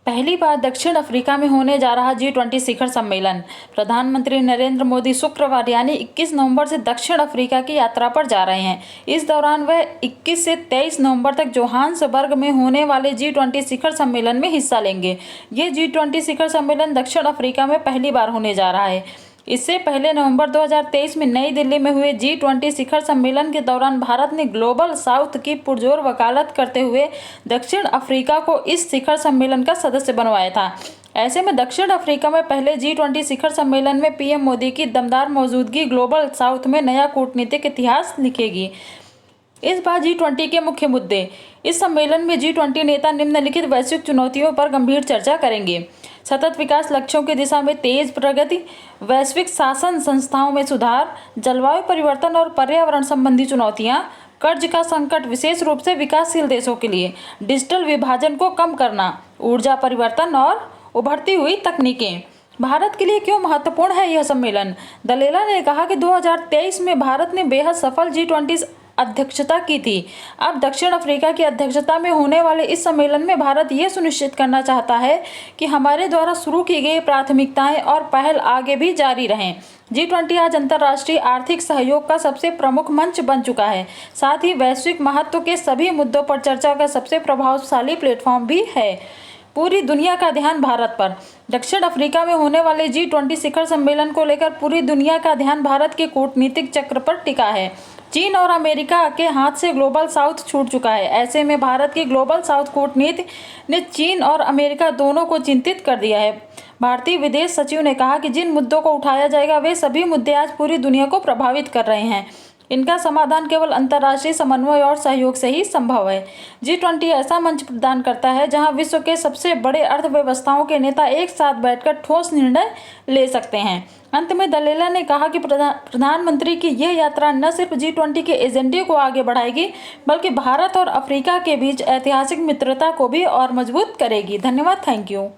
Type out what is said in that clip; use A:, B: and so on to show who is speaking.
A: पहली बार दक्षिण अफ्रीका में होने जा रहा G20 शिखर सम्मेलन। प्रधानमंत्री नरेंद्र मोदी शुक्रवार यानी 21 नवंबर से दक्षिण अफ्रीका की यात्रा पर जा रहे हैं। इस दौरान वह 21 से 23 नवंबर तक जोहान्सबर्ग में होने वाले G20 शिखर सम्मेलन में हिस्सा लेंगे। ये G20 शिखर सम्मेलन दक्षिण अफ्रीका में पहली बार होने जा रहा है। इससे पहले नवंबर 2023 में नई दिल्ली में हुए G20 शिखर सम्मेलन के दौरान भारत ने ग्लोबल साउथ की पुरजोर वकालत करते हुए दक्षिण अफ्रीका को इस शिखर सम्मेलन का सदस्य बनवाया था। ऐसे में दक्षिण अफ्रीका में पहले G20 शिखर सम्मेलन में पीएम मोदी की दमदार मौजूदगी ग्लोबल साउथ में नया कूटनीतिक इतिहास लिखेगी। इस बार G20 के मुख्य मुद्दे। इस सम्मेलन में G20 नेता निम्नलिखित वैश्विक चुनौतियों पर गंभीर चर्चा करेंगे। सतत विकास लक्ष्यों की दिशा में तेज प्रगति, वैश्विक शासन संस्थाओं में सुधार, जलवायु परिवर्तन और पर्यावरण संबंधी चुनौतियां, कर्ज का संकट विशेष रूप से विकासशील देशों के लिए, डिजिटल विभाजन को कम करना, ऊर्जा परिवर्तन और उभरती हुई तकनीकें। भारत के लिए क्यों महत्वपूर्ण है यह सम्मेलन? दलेला ने कहा कि 2023 में भारत ने बेहद सफल G20 अध्यक्षता की थी। अब दक्षिण अफ्रीका की अध्यक्षता में होने वाले इस सम्मेलन में भारत ये सुनिश्चित करना चाहता है कि हमारे द्वारा शुरू की गई प्राथमिकताएं और पहल आगे भी जारी रहें। G20 आज अंतर्राष्ट्रीय आर्थिक सहयोग का सबसे प्रमुख मंच बन चुका है, साथ ही वैश्विक महत्व के सभी मुद्दों पर चर्चा का सबसे प्रभावशाली प्लेटफॉर्म भी है। पूरी दुनिया का ध्यान भारत पर। दक्षिण अफ्रीका में होने वाले G20 शिखर सम्मेलन को लेकर पूरी दुनिया का ध्यान भारत के कूटनीतिक चक्र पर टिका है। चीन और अमेरिका के हाथ से ग्लोबल साउथ छूट चुका है। ऐसे में भारत की ग्लोबल साउथ कूटनीति ने चीन और अमेरिका दोनों को चिंतित कर दिया है। भारतीय विदेश सचिव ने कहा कि जिन मुद्दों को उठाया जाएगा वे सभी मुद्दे आज पूरी दुनिया को प्रभावित कर रहे हैं। इनका समाधान केवल अंतर्राष्ट्रीय समन्वय और सहयोग से ही संभव है। G20 ऐसा मंच प्रदान करता है जहां विश्व के सबसे बड़े अर्थव्यवस्थाओं के नेता एक साथ बैठकर ठोस निर्णय ले सकते हैं। अंत में दलेला ने कहा कि प्रधानमंत्री की यह यात्रा न सिर्फ G20 के एजेंडे को आगे बढ़ाएगी, बल्कि भारत और अफ्रीका के बीच ऐतिहासिक मित्रता को भी और मजबूत करेगी। धन्यवाद। Thank you.